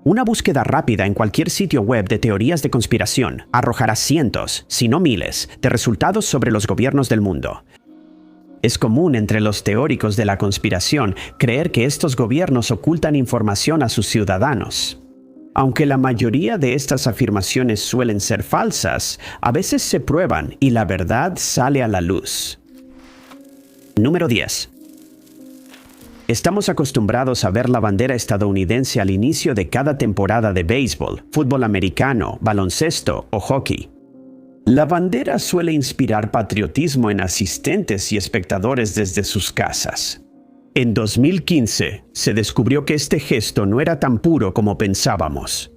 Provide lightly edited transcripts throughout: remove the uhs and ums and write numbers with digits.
Una búsqueda rápida en cualquier sitio web de teorías de conspiración arrojará cientos, si no miles, de resultados sobre los gobiernos del mundo. Es común entre los teóricos de la conspiración creer que estos gobiernos ocultan información a sus ciudadanos. Aunque la mayoría de estas afirmaciones suelen ser falsas, a veces se prueban y la verdad sale a la luz. Número 10. Estamos acostumbrados a ver la bandera estadounidense al inicio de cada temporada de béisbol, fútbol americano, baloncesto o hockey. La bandera suele inspirar patriotismo en asistentes y espectadores desde sus casas. En 2015, se descubrió que este gesto no era tan puro como pensábamos.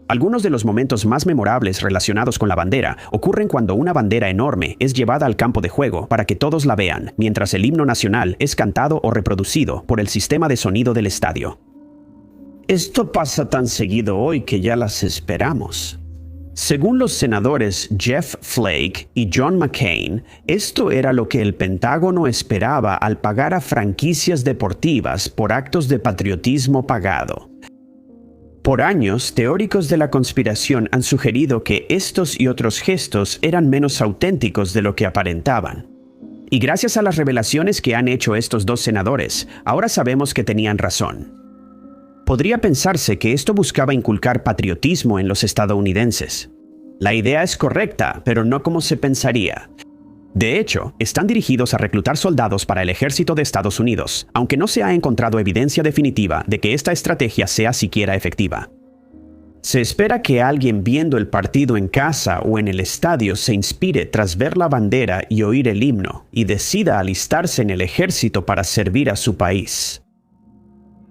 Algunos de los momentos más memorables relacionados con la bandera ocurren cuando una bandera enorme es llevada al campo de juego para que todos la vean, mientras el himno nacional es cantado o reproducido por el sistema de sonido del estadio. Esto pasa tan seguido hoy que ya las esperamos. Según los senadores Jeff Flake y John McCain, esto era lo que el Pentágono esperaba al pagar a franquicias deportivas por actos de patriotismo pagado. Por años, teóricos de la conspiración han sugerido que estos y otros gestos eran menos auténticos de lo que aparentaban. Y gracias a las revelaciones que han hecho estos dos senadores, ahora sabemos que tenían razón. Podría pensarse que esto buscaba inculcar patriotismo en los estadounidenses. La idea es correcta, pero no como se pensaría. De hecho, están dirigidos a reclutar soldados para el ejército de Estados Unidos, aunque no se ha encontrado evidencia definitiva de que esta estrategia sea siquiera efectiva. Se espera que alguien viendo el partido en casa o en el estadio se inspire tras ver la bandera y oír el himno, y decida alistarse en el ejército para servir a su país.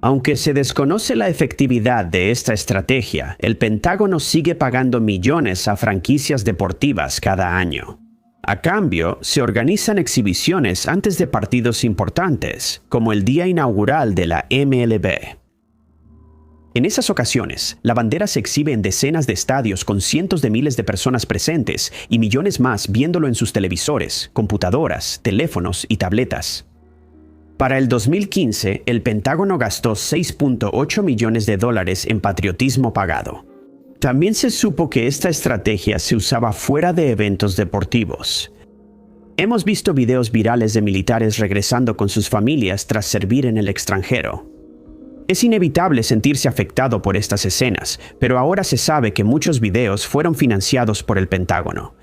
Aunque se desconoce la efectividad de esta estrategia, el Pentágono sigue pagando millones a franquicias deportivas cada año. A cambio, se organizan exhibiciones antes de partidos importantes, como el día inaugural de la MLB. En esas ocasiones, la bandera se exhibe en decenas de estadios con cientos de miles de personas presentes y millones más viéndolo en sus televisores, computadoras, teléfonos y tabletas. Para el 2015, el Pentágono gastó $6.8 millones en patriotismo pagado. También se supo que esta estrategia se usaba fuera de eventos deportivos. Hemos visto videos virales de militares regresando con sus familias tras servir en el extranjero. Es inevitable sentirse afectado por estas escenas, pero ahora se sabe que muchos videos fueron financiados por el Pentágono.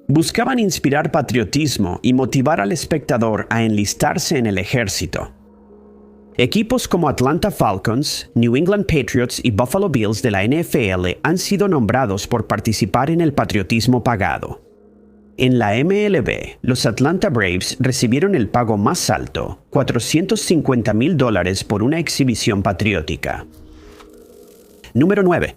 Buscaban inspirar patriotismo y motivar al espectador a enlistarse en el ejército. Equipos como Atlanta Falcons, New England Patriots y Buffalo Bills de la NFL han sido nombrados por participar en el patriotismo pagado. En la MLB, los Atlanta Braves recibieron el pago más alto, $450,000 por una exhibición patriótica. Número 9.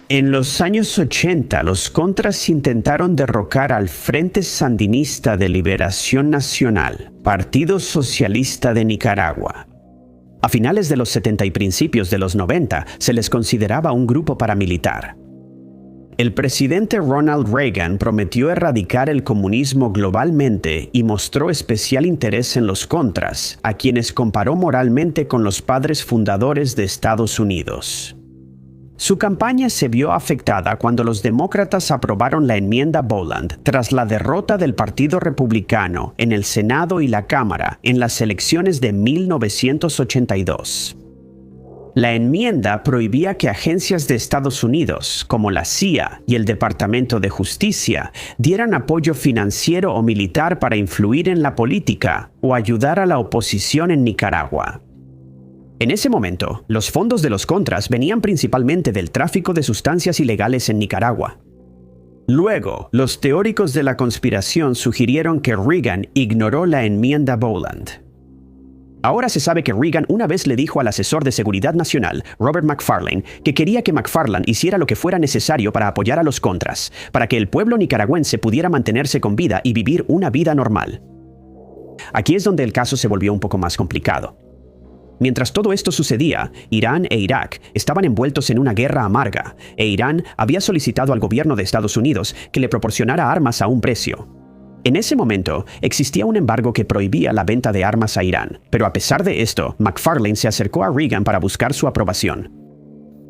En los años 80, los Contras intentaron derrocar al Frente Sandinista de Liberación Nacional, Partido Socialista de Nicaragua. A finales de los 70 y principios de los 90, se les consideraba un grupo paramilitar. El presidente Ronald Reagan prometió erradicar el comunismo globalmente y mostró especial interés en los Contras, a quienes comparó moralmente con los padres fundadores de Estados Unidos. Su campaña se vio afectada cuando los demócratas aprobaron la enmienda Boland tras la derrota del Partido Republicano en el Senado y la Cámara en las elecciones de 1982. La enmienda prohibía que agencias de Estados Unidos, como la CIA y el Departamento de Justicia, dieran apoyo financiero o militar para influir en la política o ayudar a la oposición en Nicaragua. En ese momento, los fondos de los Contras venían principalmente del tráfico de sustancias ilegales en Nicaragua. Luego, los teóricos de la conspiración sugirieron que Reagan ignoró la enmienda Boland. Ahora se sabe que Reagan una vez le dijo al asesor de Seguridad Nacional, Robert McFarlane, que quería que McFarlane hiciera lo que fuera necesario para apoyar a los Contras, para que el pueblo nicaragüense pudiera mantenerse con vida y vivir una vida normal. Aquí es donde el caso se volvió un poco más complicado. Mientras todo esto sucedía, Irán e Irak estaban envueltos en una guerra amarga, e Irán había solicitado al gobierno de Estados Unidos que le proporcionara armas a un precio. En ese momento, existía un embargo que prohibía la venta de armas a Irán, pero a pesar de esto, McFarlane se acercó a Reagan para buscar su aprobación.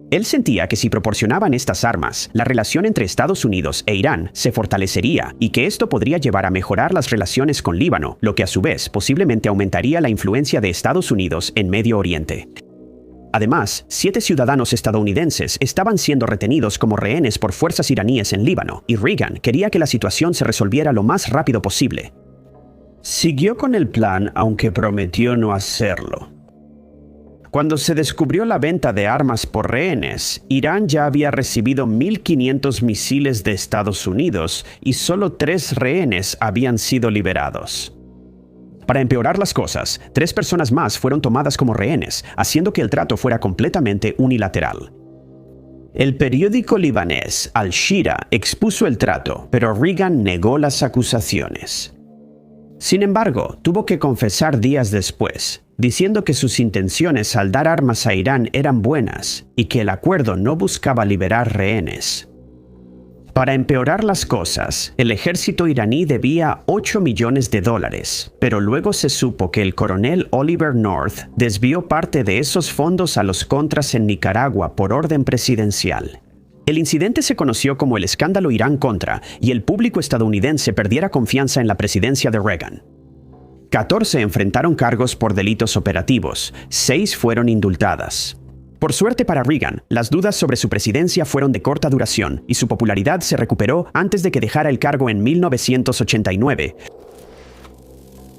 Él sentía que si proporcionaban estas armas, la relación entre Estados Unidos e Irán se fortalecería y que esto podría llevar a mejorar las relaciones con Líbano, lo que a su vez posiblemente aumentaría la influencia de Estados Unidos en Medio Oriente. Además, 7 ciudadanos estadounidenses estaban siendo retenidos como rehenes por fuerzas iraníes en Líbano, y Reagan quería que la situación se resolviera lo más rápido posible. Siguió con el plan, aunque prometió no hacerlo. Cuando se descubrió la venta de armas por rehenes, Irán ya había recibido 1.500 misiles de Estados Unidos y solo 3 rehenes habían sido liberados. Para empeorar las cosas, 3 personas más fueron tomadas como rehenes, haciendo que el trato fuera completamente unilateral. El periódico libanés Al-Shira expuso el trato, pero Reagan negó las acusaciones. Sin embargo, tuvo que confesar días después, diciendo que sus intenciones al dar armas a Irán eran buenas y que el acuerdo no buscaba liberar rehenes. Para empeorar las cosas, el ejército iraní debía $8 millones, pero luego se supo que el coronel Oliver North desvió parte de esos fondos a los contras en Nicaragua por orden presidencial. El incidente se conoció como el escándalo Irán-Contra y el público estadounidense perdiera confianza en la presidencia de Reagan. 14 enfrentaron cargos por delitos operativos, 6 fueron indultadas. Por suerte para Reagan, las dudas sobre su presidencia fueron de corta duración y su popularidad se recuperó antes de que dejara el cargo en 1989.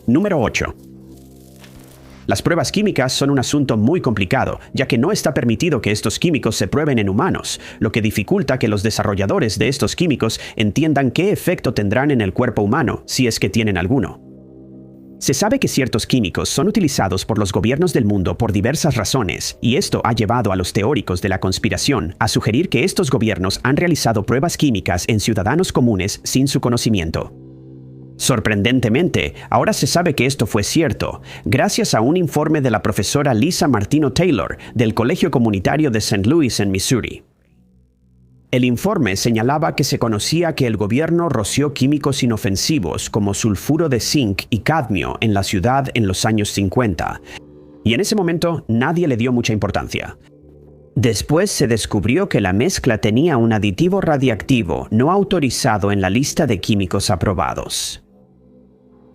Número 8. Las pruebas químicas son un asunto muy complicado, ya que no está permitido que estos químicos se prueben en humanos, lo que dificulta que los desarrolladores de estos químicos entiendan qué efecto tendrán en el cuerpo humano, si es que tienen alguno. Se sabe que ciertos químicos son utilizados por los gobiernos del mundo por diversas razones, y esto ha llevado a los teóricos de la conspiración a sugerir que estos gobiernos han realizado pruebas químicas en ciudadanos comunes sin su conocimiento. Sorprendentemente, ahora se sabe que esto fue cierto, gracias a un informe de la profesora Lisa Martino Taylor del Colegio Comunitario de St. Louis en Missouri. El informe señalaba que se conocía que el gobierno roció químicos inofensivos como sulfuro de zinc y cadmio en la ciudad en los años 50, y en ese momento nadie le dio mucha importancia. Después se descubrió que la mezcla tenía un aditivo radiactivo no autorizado en la lista de químicos aprobados.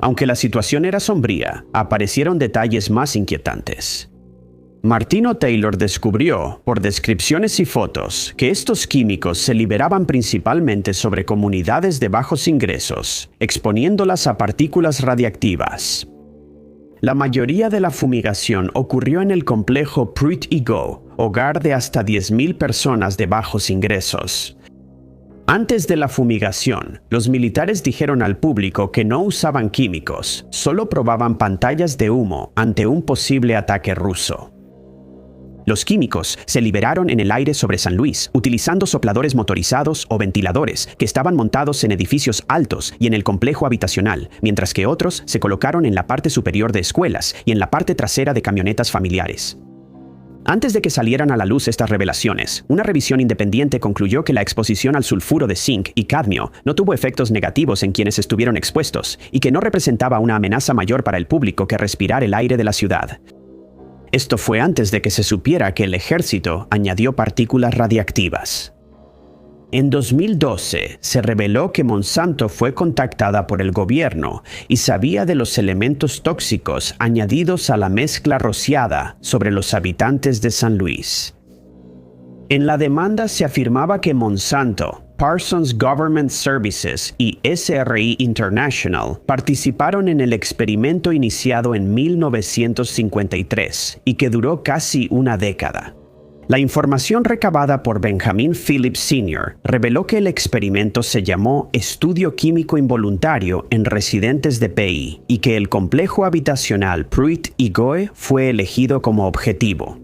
Aunque la situación era sombría, aparecieron detalles más inquietantes. Martino Taylor descubrió, por descripciones y fotos, que estos químicos se liberaban principalmente sobre comunidades de bajos ingresos, exponiéndolas a partículas radiactivas. La mayoría de la fumigación ocurrió en el complejo Pruitt y Go, hogar de hasta 10.000 personas de bajos ingresos. Antes de la fumigación, los militares dijeron al público que no usaban químicos, solo probaban pantallas de humo ante un posible ataque ruso. Los químicos se liberaron en el aire sobre San Luis, utilizando sopladores motorizados o ventiladores que estaban montados en edificios altos y en el complejo habitacional, mientras que otros se colocaron en la parte superior de escuelas y en la parte trasera de camionetas familiares. Antes de que salieran a la luz estas revelaciones, una revisión independiente concluyó que la exposición al sulfuro de zinc y cadmio no tuvo efectos negativos en quienes estuvieron expuestos y que no representaba una amenaza mayor para el público que respirar el aire de la ciudad. Esto fue antes de que se supiera que el ejército añadió partículas radiactivas. En 2012, se reveló que Monsanto fue contactada por el gobierno y sabía de los elementos tóxicos añadidos a la mezcla rociada sobre los habitantes de San Luis. En la demanda se afirmaba que Monsanto, Parsons Government Services y SRI International participaron en el experimento iniciado en 1953 y que duró casi una década. La información recabada por Benjamin Phillips Sr. reveló que el experimento se llamó Estudio Químico Involuntario en Residentes de PI y que el complejo habitacional Pruitt y Goe fue elegido como objetivo.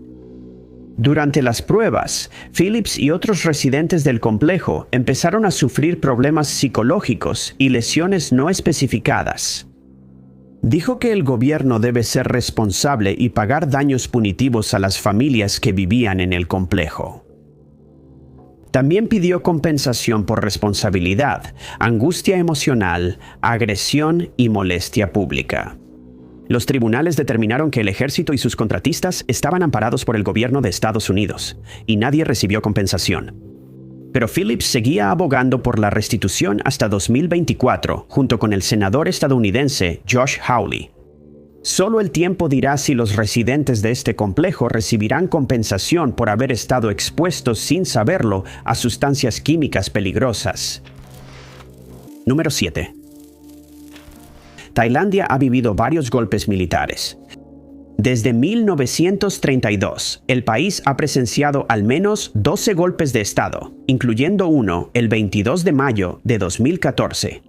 Durante las pruebas, Phillips y otros residentes del complejo empezaron a sufrir problemas psicológicos y lesiones no especificadas. Dijo que el gobierno debe ser responsable y pagar daños punitivos a las familias que vivían en el complejo. También pidió compensación por responsabilidad, angustia emocional, agresión y molestia pública. Los tribunales determinaron que el ejército y sus contratistas estaban amparados por el gobierno de Estados Unidos, y nadie recibió compensación. Pero Phillips seguía abogando por la restitución hasta 2024, junto con el senador estadounidense Josh Hawley. Solo el tiempo dirá si los residentes de este complejo recibirán compensación por haber estado expuestos sin saberlo a sustancias químicas peligrosas. Número 7. Tailandia ha vivido varios golpes militares. Desde 1932, el país ha presenciado al menos 12 golpes de Estado, incluyendo uno el 22 de mayo de 2014.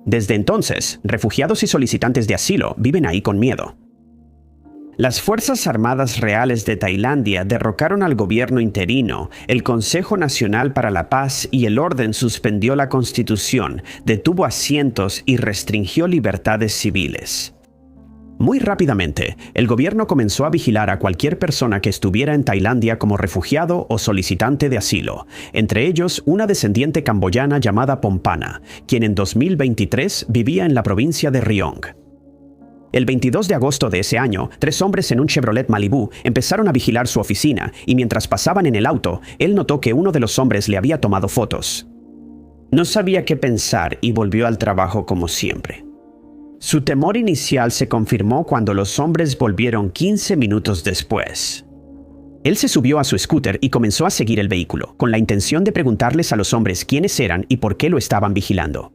Desde entonces, refugiados y solicitantes de asilo viven ahí con miedo. Las Fuerzas Armadas Reales de Tailandia derrocaron al gobierno interino, el Consejo Nacional para la Paz y el Orden suspendió la Constitución, detuvo asientos y restringió libertades civiles. Muy rápidamente, el gobierno comenzó a vigilar a cualquier persona que estuviera en Tailandia como refugiado o solicitante de asilo, entre ellos una descendiente camboyana llamada Pompana, quien en 2023 vivía en la provincia de Rayong. El 22 de agosto de ese año, 3 hombres en un Chevrolet Malibu empezaron a vigilar su oficina y mientras pasaban en el auto, él notó que uno de los hombres le había tomado fotos. No sabía qué pensar y volvió al trabajo como siempre. Su temor inicial se confirmó cuando los hombres volvieron 15 minutos después. Él se subió a su scooter y comenzó a seguir el vehículo, con la intención de preguntarles a los hombres quiénes eran y por qué lo estaban vigilando.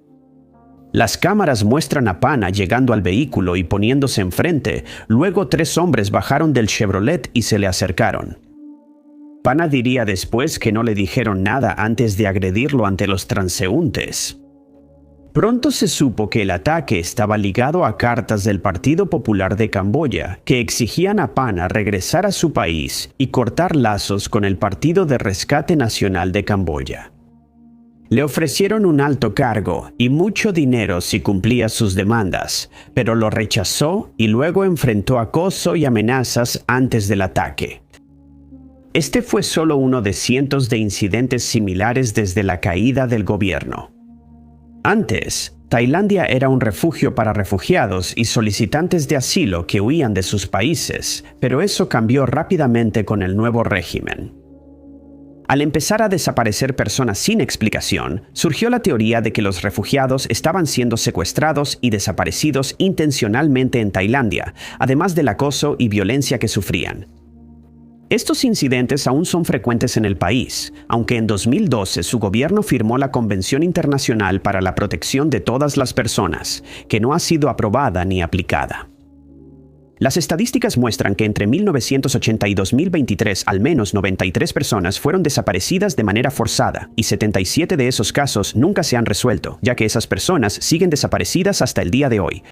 Las cámaras muestran a Pana llegando al vehículo y poniéndose enfrente. Luego 3 hombres bajaron del Chevrolet y se le acercaron. Pana diría después que no le dijeron nada antes de agredirlo ante los transeúntes. Pronto se supo que el ataque estaba ligado a cartas del Partido Popular de Camboya que exigían a Pana regresar a su país y cortar lazos con el Partido de Rescate Nacional de Camboya. Le ofrecieron un alto cargo y mucho dinero si cumplía sus demandas, pero lo rechazó y luego enfrentó acoso y amenazas antes del ataque. Este fue solo uno de cientos de incidentes similares desde la caída del gobierno. Antes, Tailandia era un refugio para refugiados y solicitantes de asilo que huían de sus países, pero eso cambió rápidamente con el nuevo régimen. Al empezar a desaparecer personas sin explicación, surgió la teoría de que los refugiados estaban siendo secuestrados y desaparecidos intencionalmente en Tailandia, además del acoso y violencia que sufrían. Estos incidentes aún son frecuentes en el país, aunque en 2012 su gobierno firmó la Convención Internacional para la Protección de Todas las Personas, que no ha sido aprobada ni aplicada. Las estadísticas muestran que entre 1980 y 2023 al menos 93 personas fueron desaparecidas de manera forzada y 77 de esos casos nunca se han resuelto, ya que esas personas siguen desaparecidas hasta el día de hoy.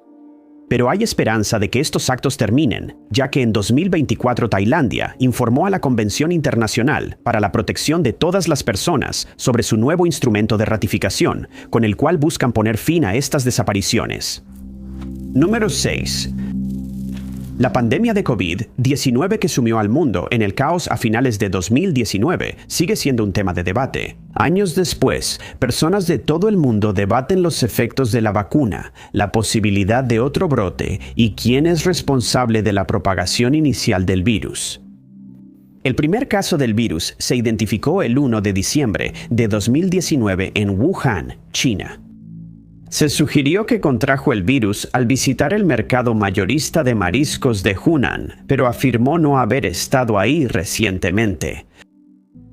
Pero hay esperanza de que estos actos terminen, ya que en 2024 Tailandia informó a la Convención Internacional para la Protección de Todas las Personas sobre su nuevo instrumento de ratificación, con el cual buscan poner fin a estas desapariciones. Número 6. La pandemia de COVID-19 que sumió al mundo en el caos a finales de 2019 sigue siendo un tema de debate. Años después, personas de todo el mundo debaten los efectos de la vacuna, la posibilidad de otro brote y quién es responsable de la propagación inicial del virus. El primer caso del virus se identificó el 1 de diciembre de 2019 en Wuhan, China. Se sugirió que contrajo el virus al visitar el mercado mayorista de mariscos de Hunan, pero afirmó no haber estado ahí recientemente.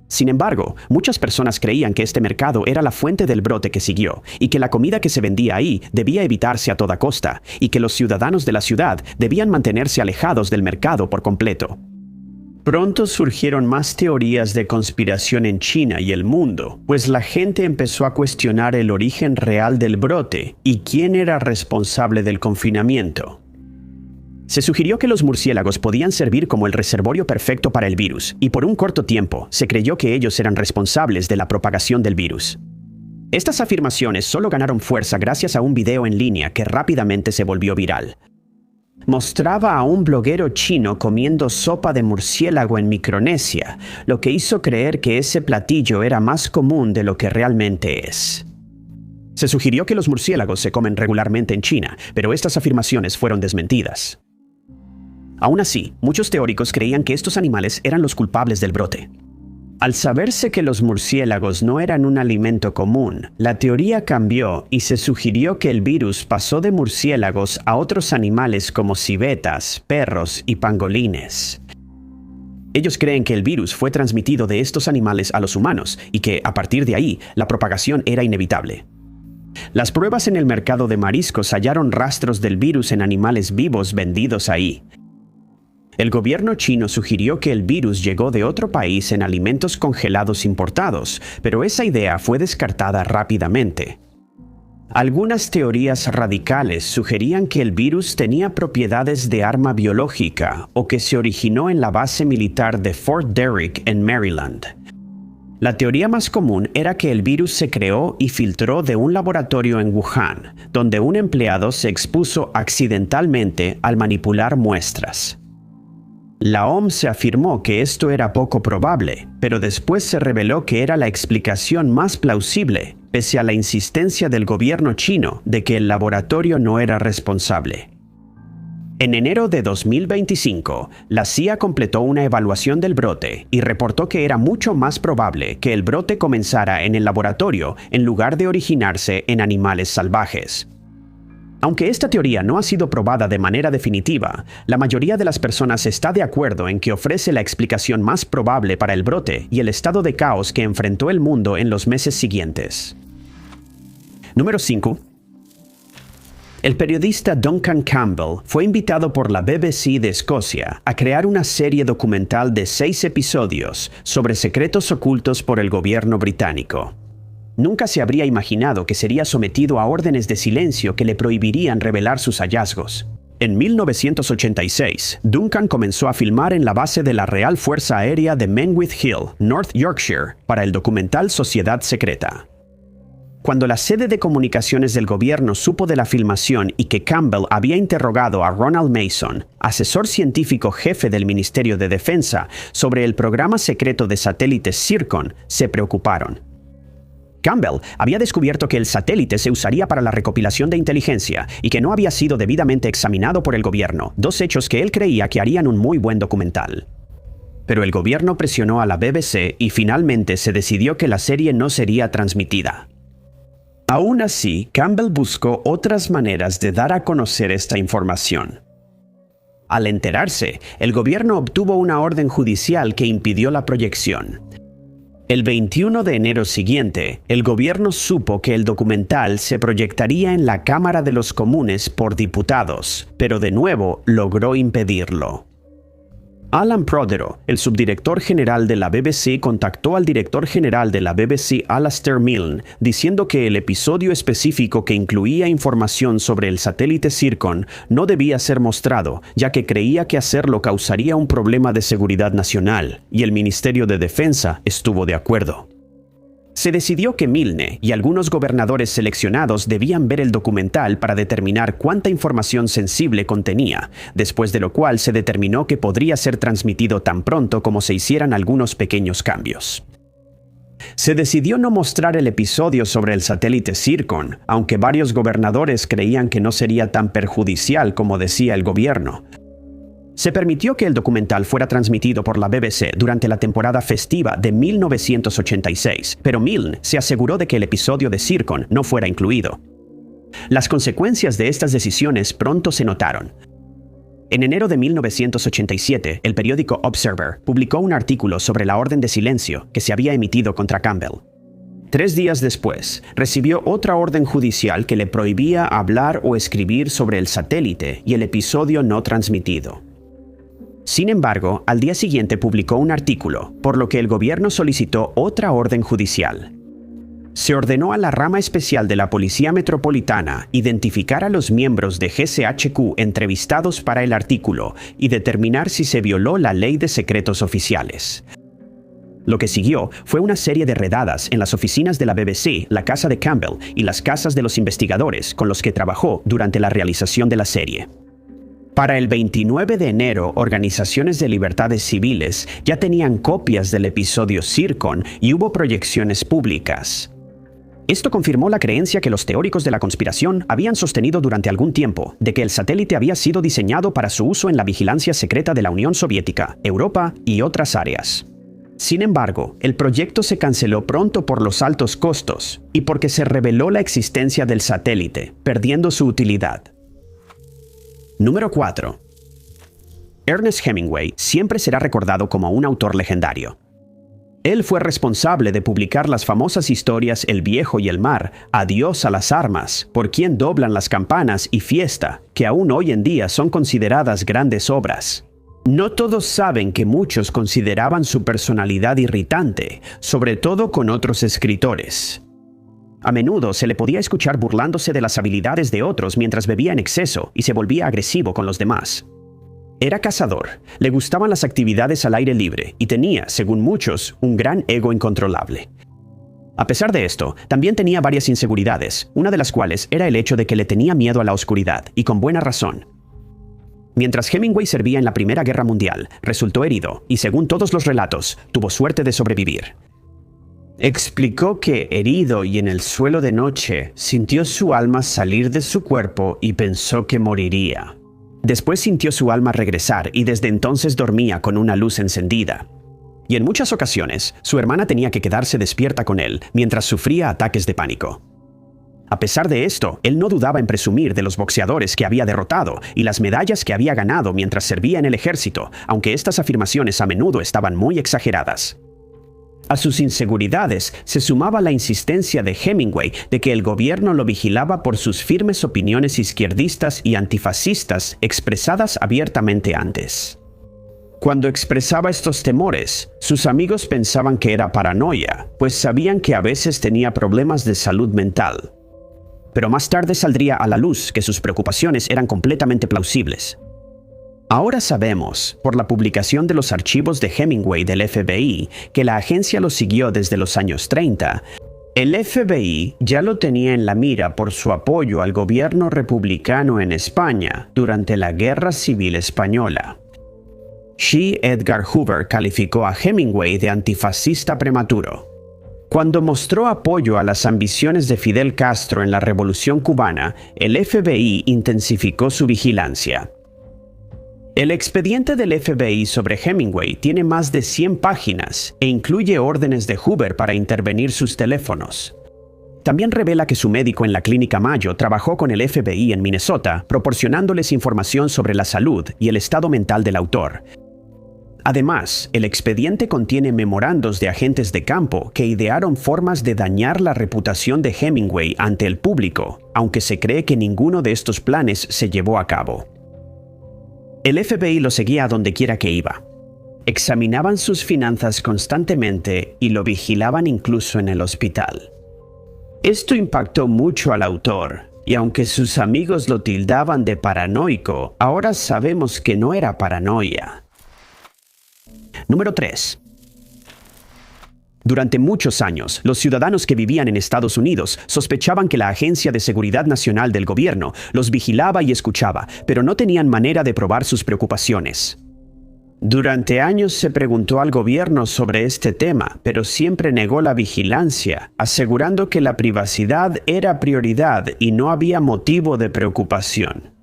Sin embargo, muchas personas creían que este mercado era la fuente del brote que siguió, y que la comida que se vendía ahí debía evitarse a toda costa, y que los ciudadanos de la ciudad debían mantenerse alejados del mercado por completo. Pronto surgieron más teorías de conspiración en China y el mundo, pues la gente empezó a cuestionar el origen real del brote y quién era responsable del confinamiento. Se sugirió que los murciélagos podían servir como el reservorio perfecto para el virus, y por un corto tiempo se creyó que ellos eran responsables de la propagación del virus. Estas afirmaciones solo ganaron fuerza gracias a un video en línea que rápidamente se volvió viral. mostraba a un bloguero chino comiendo sopa de murciélago en Micronesia, lo que hizo creer que ese platillo era más común de lo que realmente es. Se sugirió que los murciélagos se comen regularmente en China, pero estas afirmaciones fueron desmentidas. Aún así, muchos teóricos creían que estos animales eran los culpables del brote. Al saberse que los murciélagos no eran un alimento común, la teoría cambió y se sugirió que el virus pasó de murciélagos a otros animales como civetas, perros y pangolines. Ellos creen que el virus fue transmitido de estos animales a los humanos y que, a partir de ahí, la propagación era inevitable. Las pruebas en el mercado de mariscos hallaron rastros del virus en animales vivos vendidos ahí. El gobierno chino sugirió que el virus llegó de otro país en alimentos congelados importados, pero esa idea fue descartada rápidamente. Algunas teorías radicales sugerían que el virus tenía propiedades de arma biológica o que se originó en la base militar de Fort Detrick en Maryland. La teoría más común era que el virus se creó y filtró de un laboratorio en Wuhan, donde un empleado se expuso accidentalmente al manipular muestras. La OMS afirmó que esto era poco probable, pero después se reveló que era la explicación más plausible, pese a la insistencia del gobierno chino de que el laboratorio no era responsable. En enero de 2025, la CIA completó una evaluación del brote y reportó que era mucho más probable que el brote comenzara en el laboratorio en lugar de originarse en animales salvajes. Aunque esta teoría no ha sido probada de manera definitiva, la mayoría de las personas está de acuerdo en que ofrece la explicación más probable para el brote y el estado de caos que enfrentó el mundo en los meses siguientes. Número 5. El periodista Duncan Campbell fue invitado por la BBC de Escocia a crear una serie documental de 6 episodios sobre secretos ocultos por el gobierno británico. Nunca se habría imaginado que sería sometido a órdenes de silencio que le prohibirían revelar sus hallazgos. En 1986, Duncan comenzó a filmar en la base de la Real Fuerza Aérea de Menwith Hill, North Yorkshire, para el documental Sociedad Secreta. Cuando la sede de comunicaciones del gobierno supo de la filmación y que Campbell había interrogado a Ronald Mason, asesor científico jefe del Ministerio de Defensa, sobre el programa secreto de satélites Zircon, se preocuparon. Campbell había descubierto que el satélite se usaría para la recopilación de inteligencia y que no había sido debidamente examinado por el gobierno, 2 hechos que él creía que harían un muy buen documental. Pero el gobierno presionó a la BBC y finalmente se decidió que la serie no sería transmitida. Aún así, Campbell buscó otras maneras de dar a conocer esta información. Al enterarse, el gobierno obtuvo una orden judicial que impidió la proyección. El 21 de enero siguiente, el gobierno supo que el documental se proyectaría en la Cámara de los Comunes por diputados, pero de nuevo logró impedirlo. Alan Prothero, el subdirector general de la BBC, contactó al director general de la BBC, Alastair Milne, diciendo que el episodio específico que incluía información sobre el satélite Zircon no debía ser mostrado, ya que creía que hacerlo causaría un problema de seguridad nacional, y el Ministerio de Defensa estuvo de acuerdo. Se decidió que Milne y algunos gobernadores seleccionados debían ver el documental para determinar cuánta información sensible contenía, después de lo cual se determinó que podría ser transmitido tan pronto como se hicieran algunos pequeños cambios. Se decidió no mostrar el episodio sobre el satélite Zircon, aunque varios gobernadores creían que no sería tan perjudicial como decía el gobierno. Se permitió que el documental fuera transmitido por la BBC durante la temporada festiva de 1986, pero Milne se aseguró de que el episodio de Zircon no fuera incluido. Las consecuencias de estas decisiones pronto se notaron. En enero de 1987, el periódico Observer publicó un artículo sobre la orden de silencio que se había emitido contra Campbell. 3 días después, recibió otra orden judicial que le prohibía hablar o escribir sobre el satélite y el episodio no transmitido. Sin embargo, al día siguiente publicó un artículo, por lo que el gobierno solicitó otra orden judicial. Se ordenó a la rama especial de la Policía Metropolitana identificar a los miembros de GCHQ entrevistados para el artículo y determinar si se violó la Ley de Secretos Oficiales. Lo que siguió fue una serie de redadas en las oficinas de la BBC, la casa de Campbell y las casas de los investigadores con los que trabajó durante la realización de la serie. Para el 29 de enero, organizaciones de libertades civiles ya tenían copias del episodio Zircon y hubo proyecciones públicas. Esto confirmó la creencia que los teóricos de la conspiración habían sostenido durante algún tiempo, de que el satélite había sido diseñado para su uso en la vigilancia secreta de la Unión Soviética, Europa y otras áreas. Sin embargo, el proyecto se canceló pronto por los altos costos y porque se reveló la existencia del satélite, perdiendo su utilidad. Número 4. Ernest Hemingway siempre será recordado como un autor legendario. Él fue responsable de publicar las famosas historias El viejo y el mar, Adiós a las armas, Por quién doblan las campanas y Fiesta, que aún hoy en día son consideradas grandes obras. No todos saben que muchos consideraban su personalidad irritante, sobre todo con otros escritores. A menudo se le podía escuchar burlándose de las habilidades de otros mientras bebía en exceso y se volvía agresivo con los demás. Era cazador, le gustaban las actividades al aire libre y tenía, según muchos, un gran ego incontrolable. A pesar de esto, también tenía varias inseguridades, una de las cuales era el hecho de que le tenía miedo a la oscuridad, y con buena razón. Mientras Hemingway servía en la Primera Guerra Mundial, resultó herido y, según todos los relatos, tuvo suerte de sobrevivir. Explicó que, herido y en el suelo de noche, sintió su alma salir de su cuerpo y pensó que moriría. Después sintió su alma regresar y desde entonces dormía con una luz encendida. Y en muchas ocasiones, su hermana tenía que quedarse despierta con él mientras sufría ataques de pánico. A pesar de esto, él no dudaba en presumir de los boxeadores que había derrotado y las medallas que había ganado mientras servía en el ejército, aunque estas afirmaciones a menudo estaban muy exageradas. A sus inseguridades se sumaba la insistencia de Hemingway de que el gobierno lo vigilaba por sus firmes opiniones izquierdistas y antifascistas expresadas abiertamente antes. Cuando expresaba estos temores, sus amigos pensaban que era paranoia, pues sabían que a veces tenía problemas de salud mental. Pero más tarde saldría a la luz que sus preocupaciones eran completamente plausibles. Ahora sabemos, por la publicación de los archivos de Hemingway del FBI, que la agencia lo siguió desde los años 30. El FBI ya lo tenía en la mira por su apoyo al gobierno republicano en España durante la Guerra Civil Española. G. Edgar Hoover calificó a Hemingway de antifascista prematuro. Cuando mostró apoyo a las ambiciones de Fidel Castro en la Revolución Cubana, el FBI intensificó su vigilancia. El expediente del FBI sobre Hemingway tiene más de 100 páginas e incluye órdenes de Hoover para intervenir sus teléfonos. También revela que su médico en la Clínica Mayo trabajó con el FBI en Minnesota, proporcionándoles información sobre la salud y el estado mental del autor. Además, el expediente contiene memorandos de agentes de campo que idearon formas de dañar la reputación de Hemingway ante el público, aunque se cree que ninguno de estos planes se llevó a cabo. El FBI lo seguía a donde quiera que iba. Examinaban sus finanzas constantemente y lo vigilaban incluso en el hospital. Esto impactó mucho al autor, y aunque sus amigos lo tildaban de paranoico, ahora sabemos que no era paranoia. Número 3. Durante muchos años, los ciudadanos que vivían en Estados Unidos sospechaban que la Agencia de Seguridad Nacional del gobierno los vigilaba y escuchaba, pero no tenían manera de probar sus preocupaciones. Durante años se preguntó al gobierno sobre este tema, pero siempre negó la vigilancia, asegurando que la privacidad era prioridad y no había motivo de preocupación.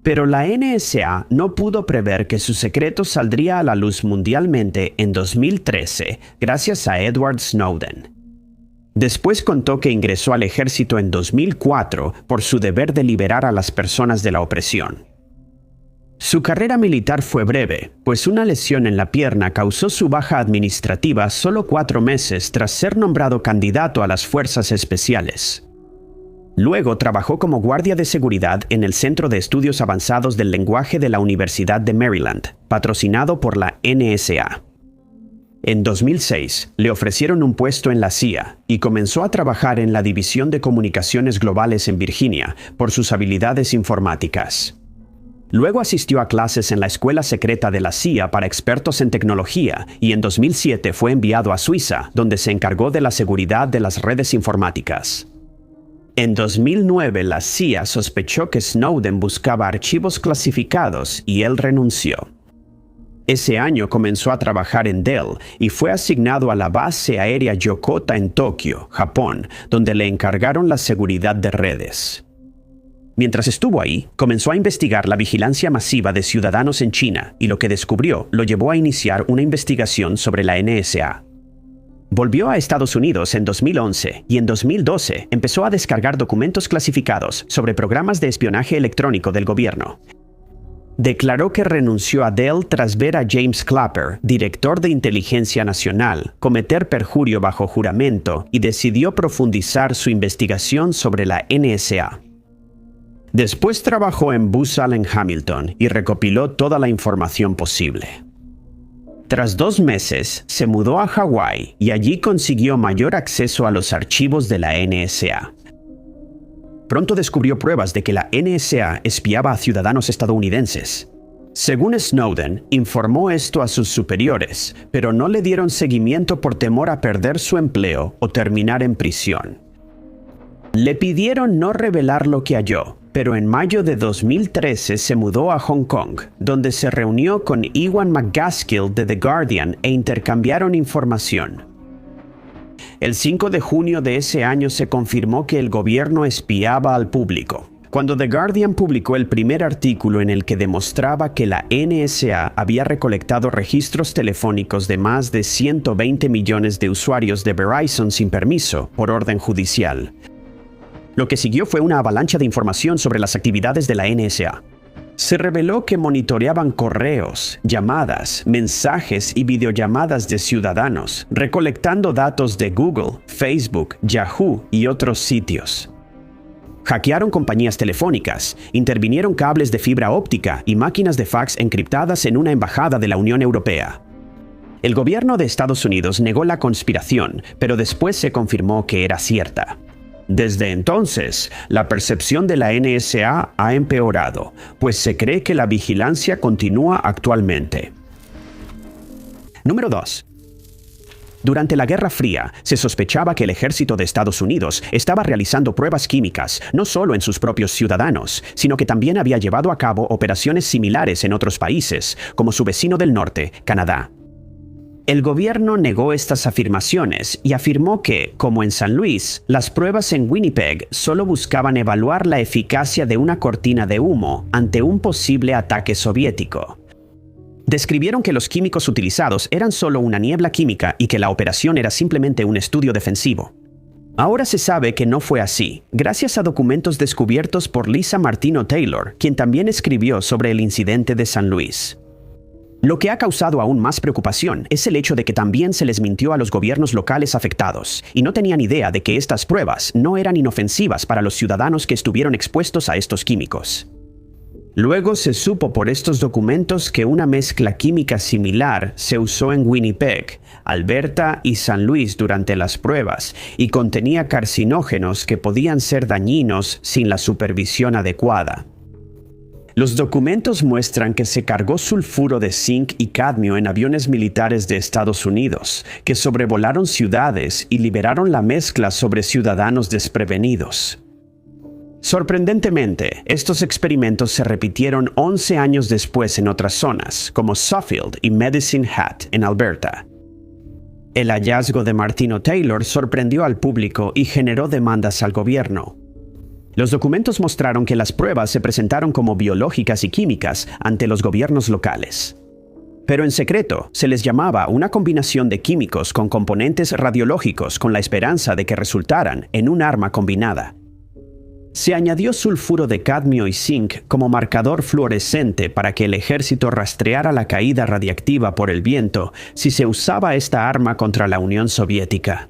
Pero la NSA no pudo prever que su secreto saldría a la luz mundialmente en 2013 gracias a Edward Snowden. Después contó que ingresó al ejército en 2004 por su deber de liberar a las personas de la opresión. Su carrera militar fue breve, pues una lesión en la pierna causó su baja administrativa solo 4 meses tras ser nombrado candidato a las fuerzas especiales. Luego trabajó como guardia de seguridad en el Centro de Estudios Avanzados del Lenguaje de la Universidad de Maryland, patrocinado por la NSA. En 2006, le ofrecieron un puesto en la CIA y comenzó a trabajar en la División de Comunicaciones Globales en Virginia por sus habilidades informáticas. Luego asistió a clases en la Escuela Secreta de la CIA para expertos en tecnología y en 2007 fue enviado a Suiza, donde se encargó de la seguridad de las redes informáticas. En 2009, la CIA sospechó que Snowden buscaba archivos clasificados y él renunció. Ese año comenzó a trabajar en Dell y fue asignado a la base aérea Yokota en Tokio, Japón, donde le encargaron la seguridad de redes. Mientras estuvo ahí, comenzó a investigar la vigilancia masiva de ciudadanos en China y lo que descubrió lo llevó a iniciar una investigación sobre la NSA. Volvió a Estados Unidos en 2011 y en 2012 empezó a descargar documentos clasificados sobre programas de espionaje electrónico del gobierno. Declaró que renunció a Dell tras ver a James Clapper, director de Inteligencia Nacional, cometer perjurio bajo juramento y decidió profundizar su investigación sobre la NSA. Después trabajó en Booz Allen Hamilton y recopiló toda la información posible. Tras 2 meses, se mudó a Hawái y allí consiguió mayor acceso a los archivos de la NSA. Pronto descubrió pruebas de que la NSA espiaba a ciudadanos estadounidenses. Según Snowden, informó esto a sus superiores, pero no le dieron seguimiento por temor a perder su empleo o terminar en prisión. Le pidieron no revelar lo que halló, pero en mayo de 2013 se mudó a Hong Kong, donde se reunió con Ewan McGaskill de The Guardian e intercambiaron información. El 5 de junio de ese año se confirmó que el gobierno espiaba al público, cuando The Guardian publicó el primer artículo en el que demostraba que la NSA había recolectado registros telefónicos de más de 120 millones de usuarios de Verizon sin permiso, por orden judicial. Lo que siguió fue una avalancha de información sobre las actividades de la NSA. Se reveló que monitoreaban correos, llamadas, mensajes y videollamadas de ciudadanos, recolectando datos de Google, Facebook, Yahoo y otros sitios. Hackearon compañías telefónicas, intervinieron cables de fibra óptica y máquinas de fax encriptadas en una embajada de la Unión Europea. El gobierno de Estados Unidos negó la conspiración, pero después se confirmó que era cierta. Desde entonces, la percepción de la NSA ha empeorado, pues se cree que la vigilancia continúa actualmente. Número 2. Durante la Guerra Fría, se sospechaba que el ejército de Estados Unidos estaba realizando pruebas químicas no solo en sus propios ciudadanos, sino que también había llevado a cabo operaciones similares en otros países, como su vecino del norte, Canadá. El gobierno negó estas afirmaciones y afirmó que, como en San Luis, las pruebas en Winnipeg solo buscaban evaluar la eficacia de una cortina de humo ante un posible ataque soviético. Describieron que los químicos utilizados eran solo una niebla química y que la operación era simplemente un estudio defensivo. Ahora se sabe que no fue así, gracias a documentos descubiertos por Lisa Martino Taylor, quien también escribió sobre el incidente de San Luis. Lo que ha causado aún más preocupación es el hecho de que también se les mintió a los gobiernos locales afectados y no tenían idea de que estas pruebas no eran inofensivas para los ciudadanos que estuvieron expuestos a estos químicos. Luego se supo por estos documentos que una mezcla química similar se usó en Winnipeg, Alberta y San Luis durante las pruebas y contenía carcinógenos que podían ser dañinos sin la supervisión adecuada. Los documentos muestran que se cargó sulfuro de zinc y cadmio en aviones militares de Estados Unidos, que sobrevolaron ciudades y liberaron la mezcla sobre ciudadanos desprevenidos. Sorprendentemente, estos experimentos se repitieron 11 años después en otras zonas, como Suffield y Medicine Hat en Alberta. El hallazgo de Martino Taylor sorprendió al público y generó demandas al gobierno. Los documentos mostraron que las pruebas se presentaron como biológicas y químicas ante los gobiernos locales. Pero en secreto, se les llamaba una combinación de químicos con componentes radiológicos con la esperanza de que resultaran en un arma combinada. Se añadió sulfuro de cadmio y zinc como marcador fluorescente para que el ejército rastreara la caída radiactiva por el viento si se usaba esta arma contra la Unión Soviética.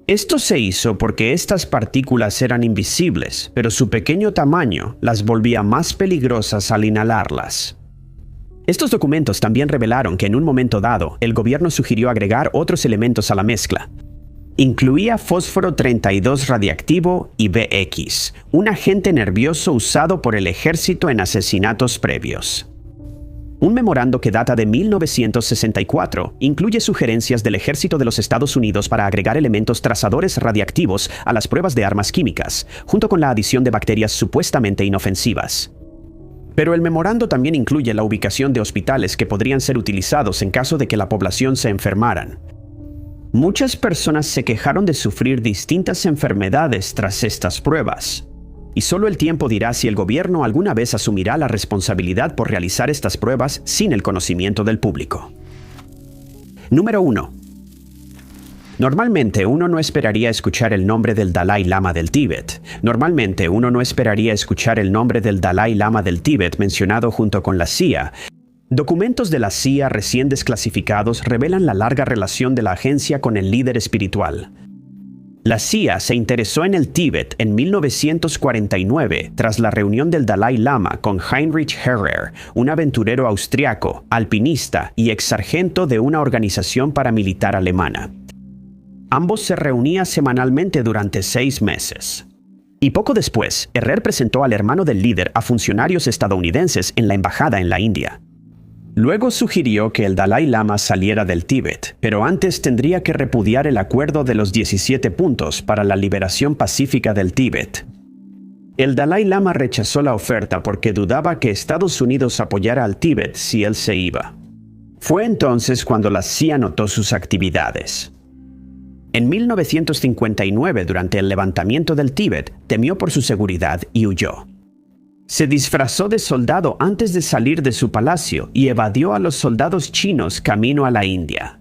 Esto se hizo porque estas partículas eran invisibles, pero su pequeño tamaño las volvía más peligrosas al inhalarlas. Estos documentos también revelaron que en un momento dado, el gobierno sugirió agregar otros elementos a la mezcla. Incluía fósforo 32 radiactivo y VX, un agente nervioso usado por el ejército en asesinatos previos. Un memorando que data de 1964 incluye sugerencias del Ejército de los Estados Unidos para agregar elementos trazadores radiactivos a las pruebas de armas químicas, junto con la adición de bacterias supuestamente inofensivas. Pero el memorando también incluye la ubicación de hospitales que podrían ser utilizados en caso de que la población se enfermaran. Muchas personas se quejaron de sufrir distintas enfermedades tras estas pruebas. Y solo el tiempo dirá si el gobierno alguna vez asumirá la responsabilidad por realizar estas pruebas sin el conocimiento del público. Número 1. Normalmente uno no esperaría escuchar el nombre del Dalai Lama del Tíbet. Normalmente uno no esperaría escuchar el nombre del Dalai Lama del Tíbet mencionado junto con la CIA. Documentos de la CIA recién desclasificados revelan la larga relación de la agencia con el líder espiritual. La CIA se interesó en el Tíbet en 1949 tras la reunión del Dalai Lama con Heinrich Herrer, un aventurero austriaco, alpinista y exsargento de una organización paramilitar alemana. Ambos se reunían semanalmente durante 6 meses. Y poco después, Herrer presentó al hermano del líder a funcionarios estadounidenses en la embajada en la India. Luego sugirió que el Dalai Lama saliera del Tíbet, pero antes tendría que repudiar el acuerdo de los 17 puntos para la liberación pacífica del Tíbet. El Dalai Lama rechazó la oferta porque dudaba que Estados Unidos apoyara al Tíbet si él se iba. Fue entonces cuando la CIA notó sus actividades. En 1959, durante el levantamiento del Tíbet, temió por su seguridad y huyó. Se disfrazó de soldado antes de salir de su palacio y evadió a los soldados chinos camino a la India.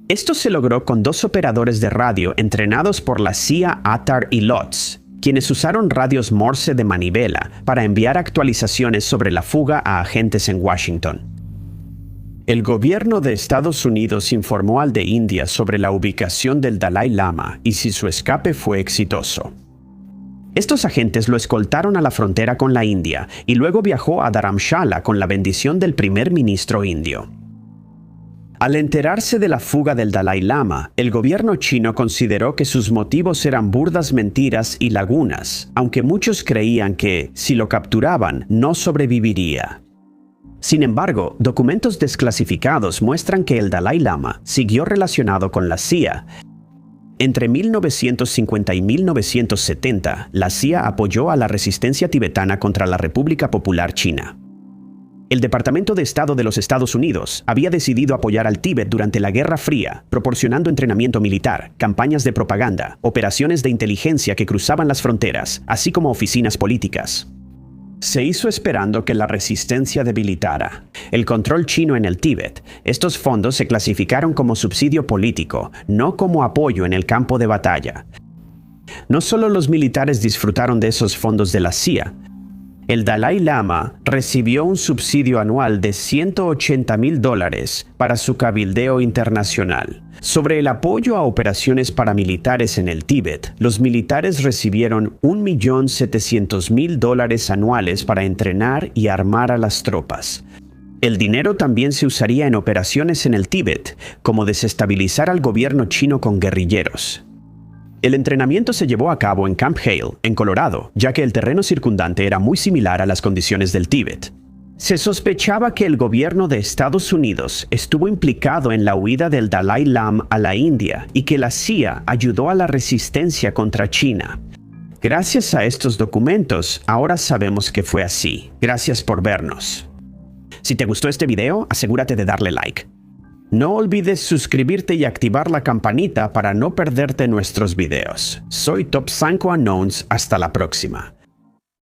Esto se logró con 2 operadores de radio entrenados por la CIA Attar y Lotz, quienes usaron radios Morse de manivela para enviar actualizaciones sobre la fuga a agentes en Washington. El gobierno de Estados Unidos informó al de India sobre la ubicación del Dalai Lama y si su escape fue exitoso. Estos agentes lo escoltaron a la frontera con la India y luego viajó a Dharamshala con la bendición del primer ministro indio. Al enterarse de la fuga del Dalai Lama, el gobierno chino consideró que sus motivos eran burdas mentiras y lagunas, aunque muchos creían que, si lo capturaban, no sobreviviría. Sin embargo, documentos desclasificados muestran que el Dalai Lama siguió relacionado con la CIA. Entre 1950 y 1970, la CIA apoyó a la resistencia tibetana contra la República Popular China. El Departamento de Estado de los Estados Unidos había decidido apoyar al Tíbet durante la Guerra Fría, proporcionando entrenamiento militar, campañas de propaganda, operaciones de inteligencia que cruzaban las fronteras, así como oficinas políticas. Se hizo esperando que la resistencia debilitara el control chino en el Tíbet. Estos fondos se clasificaron como subsidio político, no como apoyo en el campo de batalla. No solo los militares disfrutaron de esos fondos de la CIA. El Dalai Lama recibió un subsidio anual de $180,000 para su cabildeo internacional. Sobre el apoyo a operaciones paramilitares en el Tíbet, los militares recibieron $1.700.000 anuales para entrenar y armar a las tropas. El dinero también se usaría en operaciones en el Tíbet, como desestabilizar al gobierno chino con guerrilleros. El entrenamiento se llevó a cabo en Camp Hale, en Colorado, ya que el terreno circundante era muy similar a las condiciones del Tíbet. Se sospechaba que el gobierno de Estados Unidos estuvo implicado en la huida del Dalai Lama a la India y que la CIA ayudó a la resistencia contra China. Gracias a estos documentos, ahora sabemos que fue así. Gracias por vernos. Si te gustó este video, asegúrate de darle like. No olvides suscribirte y activar la campanita para no perderte nuestros videos. Soy Top 5 Unknowns. Hasta la próxima.